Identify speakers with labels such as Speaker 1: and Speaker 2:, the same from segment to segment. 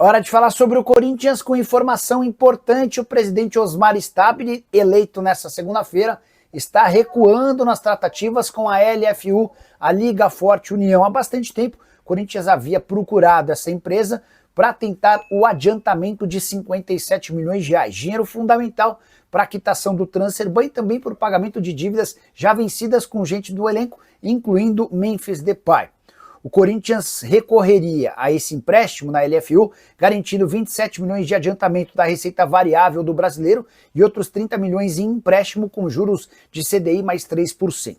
Speaker 1: Hora de falar sobre o Corinthians com informação importante. O presidente Osmar Stabile, eleito nesta segunda-feira, está recuando nas tratativas com a LFU, a Liga Forte União. Há bastante tempo, o Corinthians havia procurado essa empresa para tentar o adiantamento de 57 milhões de reais. Dinheiro fundamental para a quitação do transfer e também para o pagamento de dívidas já vencidas com gente do elenco, incluindo Memphis Depay. O Corinthians recorreria a esse empréstimo na LFU, garantindo 27 milhões de adiantamento da receita variável do brasileiro e outros 30 milhões em empréstimo com juros de CDI mais 3%.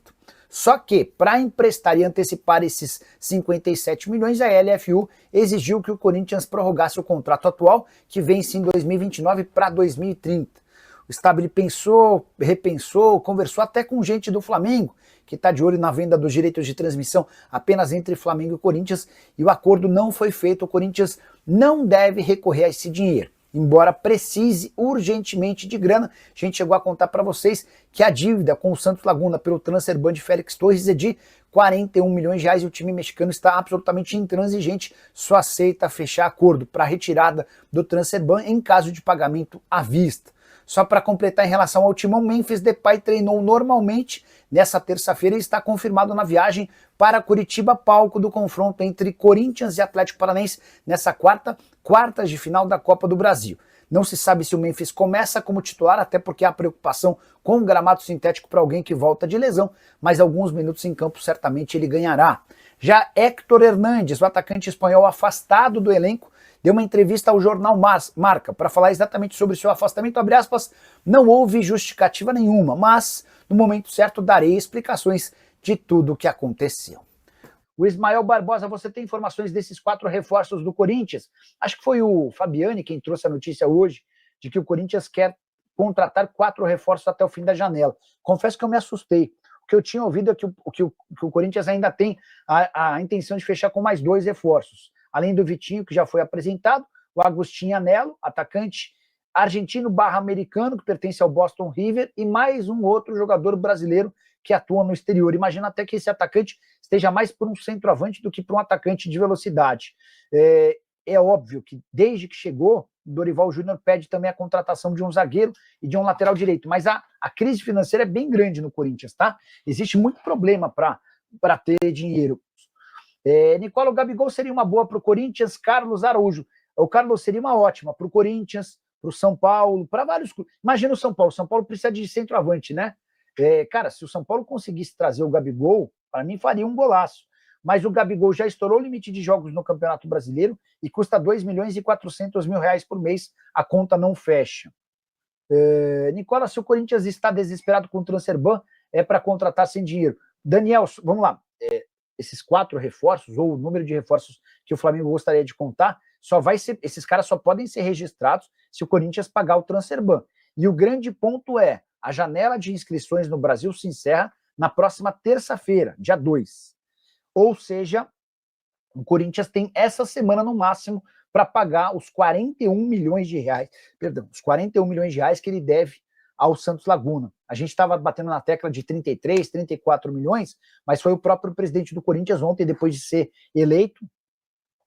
Speaker 1: Só que, para emprestar e antecipar esses 57 milhões, a LFU exigiu que o Corinthians prorrogasse o contrato atual, que vence em 2029 para 2030. O Stabile pensou, repensou, conversou até com gente do Flamengo, que está de olho na venda dos direitos de transmissão apenas entre Flamengo e Corinthians, e o acordo não foi feito. O Corinthians não deve recorrer a esse dinheiro, embora precise urgentemente de grana. A gente chegou a contar para vocês que a dívida com o Santos Laguna pelo transfer ban de Félix Torres é de 41 milhões de reais e o time mexicano está absolutamente intransigente, só aceita fechar acordo para retirada do transfer ban em caso de pagamento à vista. Só para completar em relação ao timão, Memphis Depay treinou normalmente nessa terça-feira e está confirmado na viagem para Curitiba, palco do confronto entre Corinthians e Atlético Paranaense nessa quartas de final da Copa do Brasil. Não se sabe se o Memphis começa como titular, até porque há preocupação com o gramado sintético para alguém que volta de lesão, mas alguns minutos em campo certamente ele ganhará. Já Héctor Hernández, o atacante espanhol afastado do elenco, deu uma entrevista ao jornal Marca para falar exatamente sobre seu afastamento. Abre aspas, não houve justificativa nenhuma, mas no momento certo darei explicações de tudo o que aconteceu. O Ismael Barbosa, você tem informações desses 4 reforços do Corinthians? Acho que foi o Fabiani quem trouxe a notícia hoje de que o Corinthians quer contratar 4 reforços até o fim da janela. Confesso que eu me assustei. O que eu tinha ouvido é que o Corinthians ainda tem a intenção de fechar com mais 2 reforços. Além do Vitinho, que já foi apresentado, o Agustín Anello, atacante argentino/americano, que pertence ao Boston River, e mais um outro jogador brasileiro que atua no exterior. Imagina até que esse atacante esteja mais para um centroavante do que para um atacante de velocidade. É óbvio que desde que chegou, Dorival Júnior pede também a contratação de um zagueiro e de um lateral direito, mas a crise financeira é bem grande no Corinthians, tá? Existe muito problema para ter dinheiro. Nicola, o Gabigol seria uma boa para o Corinthians. Carlos Araújo, o Carlos seria uma ótima para o Corinthians, para o São Paulo, para vários clubes. Imagina o São Paulo precisa de centroavante, né? Cara, se o São Paulo conseguisse trazer o Gabigol, para mim faria um golaço. Mas o Gabigol já estourou o limite de jogos no Campeonato Brasileiro e custa 2 milhões e 400 mil reais por mês, a conta não fecha. Nicola, se o Corinthians está desesperado com o transfer ban, é para contratar sem dinheiro. Daniel, vamos lá. Esses 4 reforços, ou o número de reforços que o Flamengo gostaria de contar, esses caras só podem ser registrados se o Corinthians pagar o transfer ban. E o grande ponto é, a janela de inscrições no Brasil se encerra na próxima terça-feira, dia 2. Ou seja, o Corinthians tem essa semana no máximo para pagar os 41 milhões de reais, os 41 milhões de reais que ele deve ao Santos Laguna. A gente estava batendo na tecla de 33, 34 milhões, mas foi o próprio presidente do Corinthians ontem, depois de ser eleito,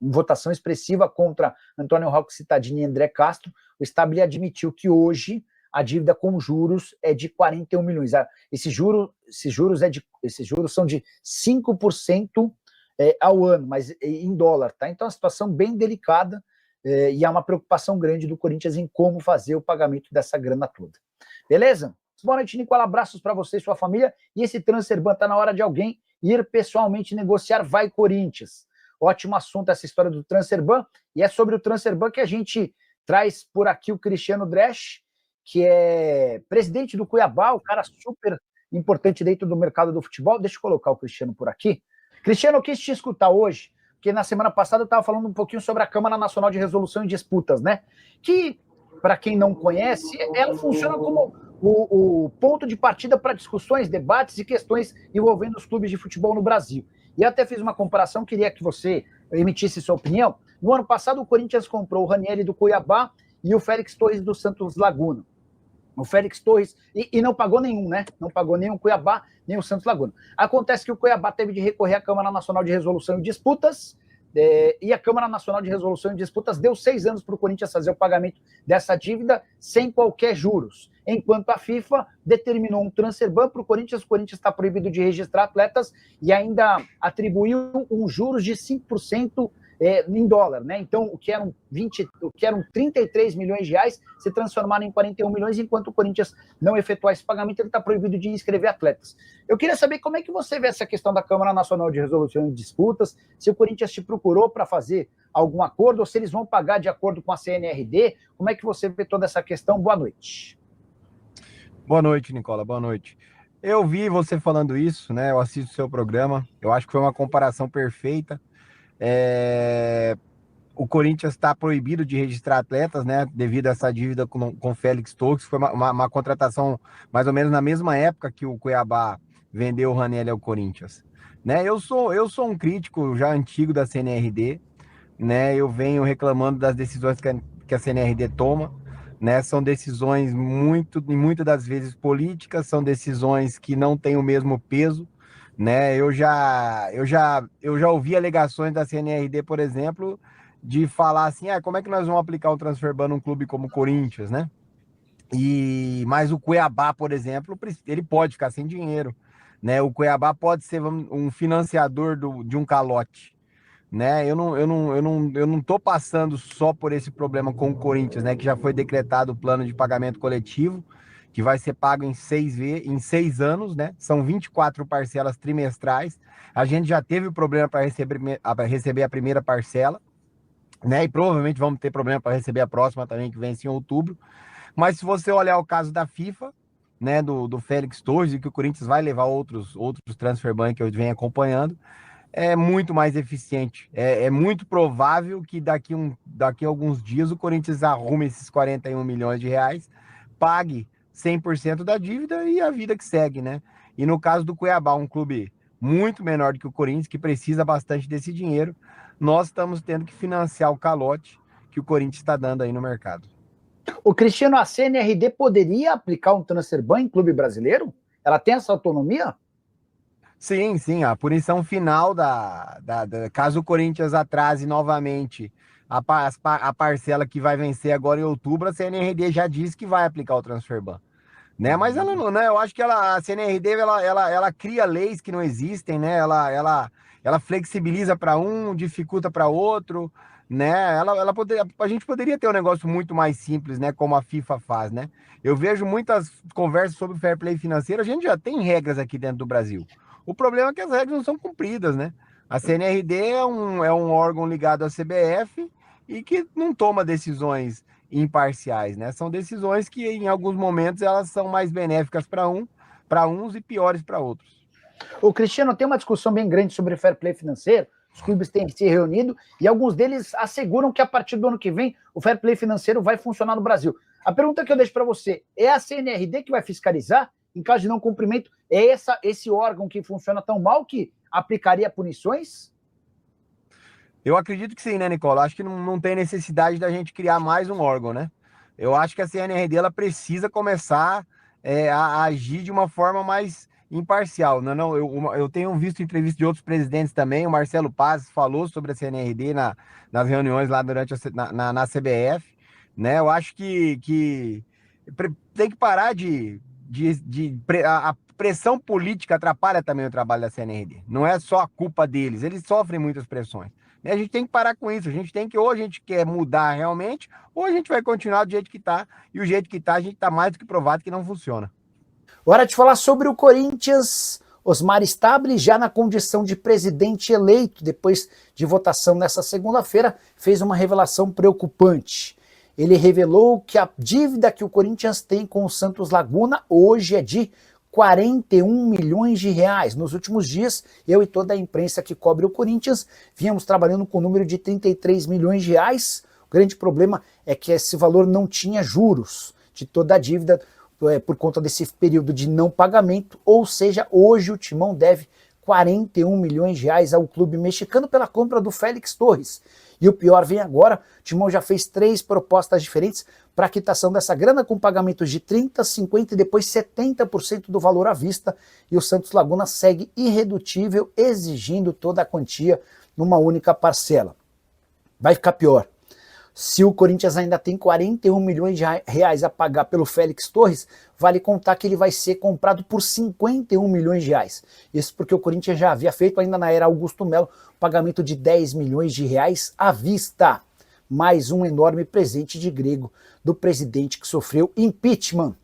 Speaker 1: em votação expressiva contra Antônio Rauch Cittadini e André Castro, o Stabile admitiu que hoje a dívida com juros é de 41 milhões. Esses juros são de 5% ao ano, mas em dólar, tá? Então é uma situação bem delicada e há uma preocupação grande do Corinthians em como fazer o pagamento dessa grana toda. Beleza? Boa noite, Nicola. Abraços para você e sua família. E esse transfer ban está na hora de alguém ir pessoalmente negociar. Vai, Corinthians. Ótimo assunto essa história do transfer ban. E é sobre o transfer ban que a gente traz por aqui o Cristiano Dresch, que é presidente do Cuiabá, o cara super importante dentro do mercado do futebol. Deixa eu colocar o Cristiano por aqui. Cristiano, eu quis te escutar hoje, porque na semana passada eu estava falando um pouquinho sobre a Câmara Nacional de Resolução e Disputas, né? Que, para quem não conhece, ela funciona como o ponto de partida para discussões, debates e questões envolvendo os clubes de futebol no Brasil. E eu até fiz uma comparação, queria que você emitisse sua opinião. No ano passado, o Corinthians comprou o Ranieri do Cuiabá e o Félix Torres do Santos Laguna. O Félix Torres, e não pagou nenhum, né? Não pagou nem o Cuiabá, nem o Santos Laguna. Acontece que o Cuiabá teve de recorrer à Câmara Nacional de Resolução e Disputas, e a Câmara Nacional de Resolução de Disputas deu 6 anos para o Corinthians fazer o pagamento dessa dívida sem qualquer juros, enquanto a FIFA determinou um transfer ban para o Corinthians está proibido de registrar atletas e ainda atribuiu um juros de 5% em dólar, né? Então, o que eram 33 milhões de reais se transformaram em 41 milhões, enquanto o Corinthians não efetuar esse pagamento, ele está proibido de inscrever atletas. Eu queria saber como é que você vê essa questão da Câmara Nacional de Resolução de Disputas, se o Corinthians te procurou para fazer algum acordo, ou se eles vão pagar de acordo com a CNRD, como é que você vê toda essa questão? Boa noite.
Speaker 2: Boa noite, Nicola, boa noite. Eu vi você falando isso, né? Eu assisto o seu programa, eu acho que foi uma comparação perfeita. O Corinthians está proibido de registrar atletas, né? Devido a essa dívida com Félix Torres, foi uma contratação mais ou menos na mesma época que o Cuiabá vendeu o Ranieri ao Corinthians, né? Eu sou um crítico já antigo da CNRD, né? Eu venho reclamando das decisões que a CNRD toma, né? São decisões muitas das vezes políticas, são decisões que não têm o mesmo peso, né? Eu já ouvi alegações da CNRD, por exemplo, de falar assim, como é que nós vamos aplicar um transfer ban num clube como o Corinthians, né? Mas o Cuiabá, por exemplo, ele pode ficar sem dinheiro, né? O Cuiabá pode ser um financiador de um calote, né? Eu não tô passando só por esse problema com o Corinthians, né? Que já foi decretado o plano de pagamento coletivo, que vai ser pago em 6 anos, né? São 24 parcelas trimestrais. A gente já teve o problema para receber a primeira parcela, né? E provavelmente vamos ter problema para receber a próxima também, que vence em outubro. Mas se você olhar o caso da FIFA, né? Do Félix Torres, e que o Corinthians vai levar outros transfer ban que eu venho acompanhando, é muito mais eficiente. É muito provável que daqui a alguns dias o Corinthians arrume esses 41 milhões de reais, pague 100% da dívida e a vida que segue, né? E no caso do Cuiabá, um clube muito menor do que o Corinthians, que precisa bastante desse dinheiro, nós estamos tendo que financiar o calote que o Corinthians está dando aí no mercado.
Speaker 1: O Cristiano, a CNRD poderia aplicar um transfer ban em clube brasileiro? Ela tem essa autonomia?
Speaker 2: Sim, a punição final caso o Corinthians atrase novamente a parcela que vai vencer agora em outubro, a CNRD já disse que vai aplicar o transfer ban, né? Mas ela não, né? Eu acho que a CNRD ela cria leis que não existem, né? Ela flexibiliza para um, dificulta para outro, né? A gente poderia ter um negócio muito mais simples, né? Como a FIFA faz, né? Eu vejo muitas conversas sobre fair play financeiro, a gente já tem regras aqui dentro do Brasil. O problema é que as regras não são cumpridas, né? A CNRD é um órgão ligado à CBF e que não toma decisões imparciais, né? São decisões que, em alguns momentos, elas são mais benéficas para uns e piores para outros.
Speaker 1: O Cristiano, tem uma discussão bem grande sobre fair play financeiro. Os clubes têm se reunido e alguns deles asseguram que a partir do ano que vem o fair play financeiro vai funcionar no Brasil. A pergunta que eu deixo para você, é a CNRD que vai fiscalizar? Em caso de não cumprimento, é esse órgão que funciona tão mal que aplicaria punições?
Speaker 2: Eu acredito que sim, né, Nicola? Acho que não tem necessidade da gente criar mais um órgão, né? Eu acho que a CNRD ela precisa começar a agir de uma forma mais imparcial. Eu tenho visto entrevistas de outros presidentes também. O Marcelo Paz falou sobre a CNRD nas reuniões lá durante na CBF, né? Eu acho que tem que parar a pressão política atrapalha também o trabalho da CNRD. Não é só a culpa deles, eles sofrem muitas pressões. E a gente tem que parar com isso. Ou a gente quer mudar realmente, ou a gente vai continuar do jeito que está. E o jeito que está, a gente está mais do que provado que não funciona.
Speaker 1: Hora de falar sobre o Corinthians. Osmar Stabile, já na condição de presidente eleito, depois de votação nessa segunda-feira, fez uma revelação preocupante. Ele revelou que a dívida que o Corinthians tem com o Santos Laguna hoje é de 41 milhões de reais. Nos últimos dias, eu e toda a imprensa que cobre o Corinthians vínhamos trabalhando com o número de 33 milhões de reais. O grande problema é que esse valor não tinha juros de toda a dívida por conta desse período de não pagamento, ou seja, hoje o Timão deve 41 milhões de reais ao clube mexicano pela compra do Félix Torres. E o pior vem agora, o Timão já fez 3 propostas diferentes para a quitação dessa grana com pagamentos de 30%, 50% e depois 70% do valor à vista. E o Santos Laguna segue irredutível, exigindo toda a quantia numa única parcela. Vai ficar pior. Se o Corinthians ainda tem 41 milhões de reais a pagar pelo Félix Torres, vale contar que ele vai ser comprado por 51 milhões de reais. Isso porque o Corinthians já havia feito, ainda na era Augusto Melo, pagamento de 10 milhões de reais à vista. Mais um enorme presente de grego do presidente que sofreu impeachment.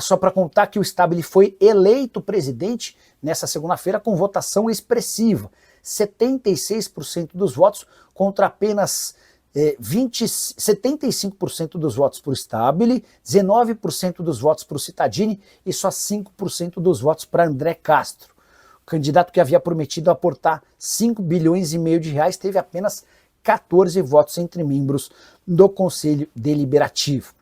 Speaker 1: Só para contar que o Stabile foi eleito presidente nessa segunda-feira com votação expressiva. 76% dos votos contra apenas 75% dos votos para o Stabile, 19% dos votos para o Cittadini e só 5% dos votos para André Castro. O candidato que havia prometido aportar 5 bilhões e meio de reais teve apenas 14 votos entre membros do Conselho Deliberativo.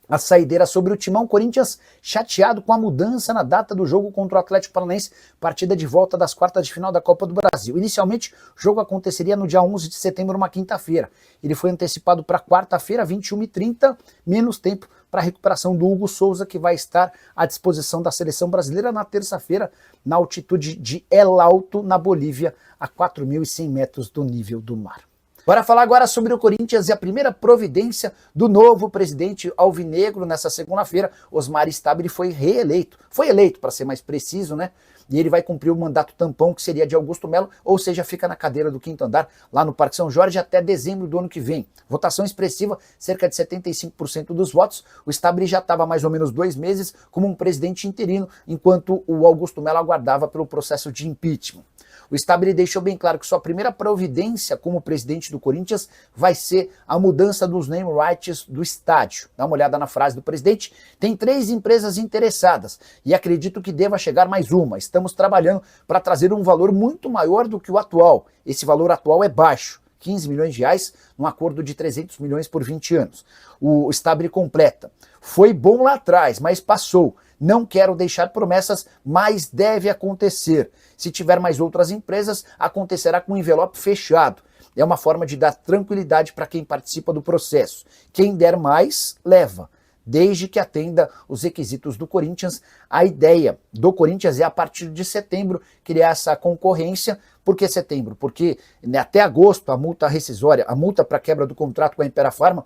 Speaker 1: A saideira sobre o Timão, Corinthians chateado com a mudança na data do jogo contra o Atlético Paranaense, partida de volta das quartas de final da Copa do Brasil. Inicialmente, o jogo aconteceria no dia 11 de setembro, uma quinta-feira. Ele foi antecipado para quarta-feira, 21h30, menos tempo para a recuperação do Hugo Souza, que vai estar à disposição da seleção brasileira na terça-feira, na altitude de El Alto, na Bolívia, a 4.100 metros do nível do mar. Bora falar agora sobre o Corinthians e a primeira providência do novo presidente alvinegro nessa segunda-feira. Osmar Stabile foi reeleito. Foi eleito, para ser mais preciso, né? E ele vai cumprir o mandato tampão, que seria de Augusto Melo, ou seja, fica na cadeira do quinto andar, lá no Parque São Jorge, até dezembro do ano que vem. Votação expressiva, cerca de 75% dos votos. O Stabile já estava mais ou menos 2 meses como um presidente interino, enquanto o Augusto Melo aguardava pelo processo de impeachment. O Stabile deixou bem claro que sua primeira providência como presidente do Corinthians vai ser a mudança dos name rights do estádio. Dá uma olhada na frase do presidente. Tem 3 empresas interessadas e acredito que deva chegar mais uma. Estamos trabalhando para trazer um valor muito maior do que o atual. Esse valor atual é baixo. 15 milhões de reais, num acordo de 300 milhões por 20 anos. O Stabile completa. Foi bom lá atrás, mas passou. Não quero deixar promessas, mas deve acontecer. Se tiver mais outras empresas, acontecerá com um envelope fechado. É uma forma de dar tranquilidade para quem participa do processo. Quem der mais, leva. Desde que atenda os requisitos do Corinthians. A ideia do Corinthians é, a partir de setembro, criar essa concorrência. Por que setembro? Porque até agosto a multa rescisória, a multa para quebra do contrato com a Impera Pharma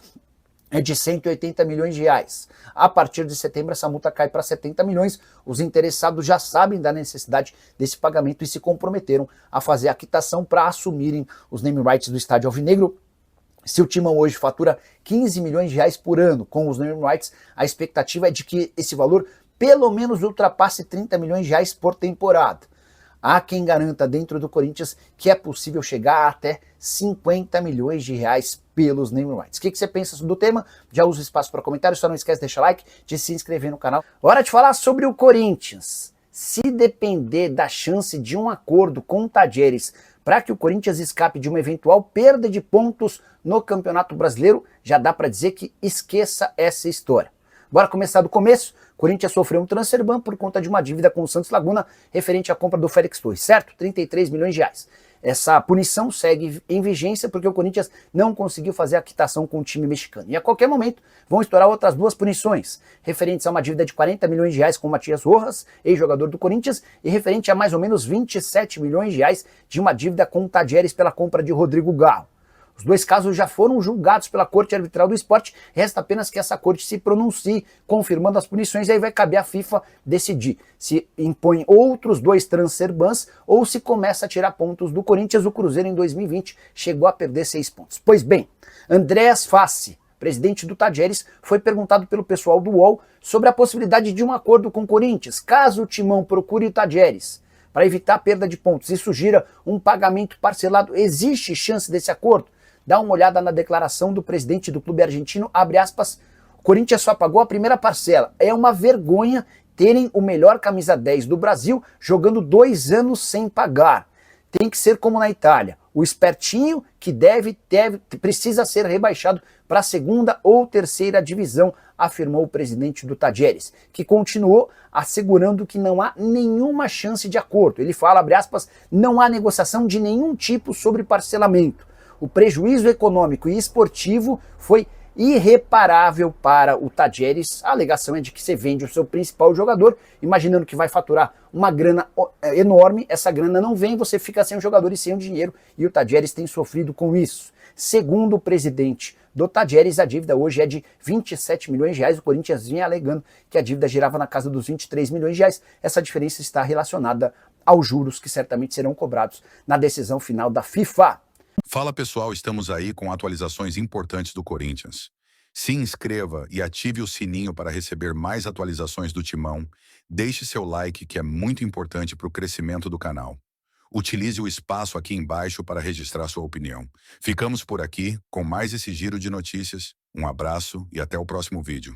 Speaker 1: é de 180 milhões de reais. A partir de setembro essa multa cai para 70 milhões. Os interessados já sabem da necessidade desse pagamento e se comprometeram a fazer a quitação para assumirem os name rights do estádio alvinegro. Se o Timão hoje fatura 15 milhões de reais por ano com os name rights, a expectativa é de que esse valor pelo menos ultrapasse 30 milhões de reais por temporada. Há quem garanta dentro do Corinthians que é possível chegar a até 50 milhões de reais pelos name rights. O que você pensa do tema? Já usa o espaço para comentários, só não esquece de deixar like, de se inscrever no canal. Hora de falar sobre o Corinthians. Se depender da chance de um acordo com o Tadieres para que o Corinthians escape de uma eventual perda de pontos no Campeonato Brasileiro, já dá para dizer que esqueça essa história. Bora começar do começo. Corinthians sofreu um transfer ban por conta de uma dívida com o Santos Laguna referente à compra do Félix Torres, certo? 33 milhões de reais. Essa punição segue em vigência porque o Corinthians não conseguiu fazer a quitação com o time mexicano. E a qualquer momento vão estourar outras 2 punições, referentes a uma dívida de 40 milhões de reais com o Matias Rojas, ex-jogador do Corinthians, e referente a mais ou menos 27 milhões de reais de uma dívida com o Tadieres pela compra de Rodrigo Garro. Os 2 casos já foram julgados pela Corte Arbitral do Esporte, resta apenas que essa corte se pronuncie, confirmando as punições, e aí vai caber à FIFA decidir se impõe outros 2 transfer bans ou se começa a tirar pontos do Corinthians. O Cruzeiro em 2020 chegou a perder 6 pontos. Pois bem, Andréas Fassi, presidente do Tadieres, foi perguntado pelo pessoal do UOL sobre a possibilidade de um acordo com o Corinthians, caso o Timão procure o Tadieres, para evitar a perda de pontos e sugira um pagamento parcelado. Existe chance desse acordo? Dá uma olhada na declaração do presidente do clube argentino, abre aspas, o Corinthians só pagou a primeira parcela. É uma vergonha terem o melhor camisa 10 do Brasil jogando 2 anos sem pagar. Tem que ser como na Itália. O espertinho que precisa ser rebaixado para a 2ª ou 3ª divisão, afirmou o presidente do Tadieres, que continuou assegurando que não há nenhuma chance de acordo. Ele fala, abre aspas, não há negociação de nenhum tipo sobre parcelamento. O prejuízo econômico e esportivo foi irreparável para o Tadjeres. A alegação é de que você vende o seu principal jogador, imaginando que vai faturar uma grana enorme, essa grana não vem, você fica sem o jogador e sem o dinheiro, e o Tadjeres tem sofrido com isso. Segundo o presidente do Tadjeres, a dívida hoje é de 27 milhões de reais, o Corinthians vinha alegando que a dívida girava na casa dos 23 milhões de reais, essa diferença está relacionada aos juros que certamente serão cobrados na decisão final da FIFA.
Speaker 3: Fala pessoal, estamos aí com atualizações importantes do Corinthians. Se inscreva e ative o sininho para receber mais atualizações do Timão. Deixe seu like, que é muito importante para o crescimento do canal. Utilize o espaço aqui embaixo para registrar sua opinião. Ficamos por aqui com mais esse giro de notícias. Um abraço e até o próximo vídeo.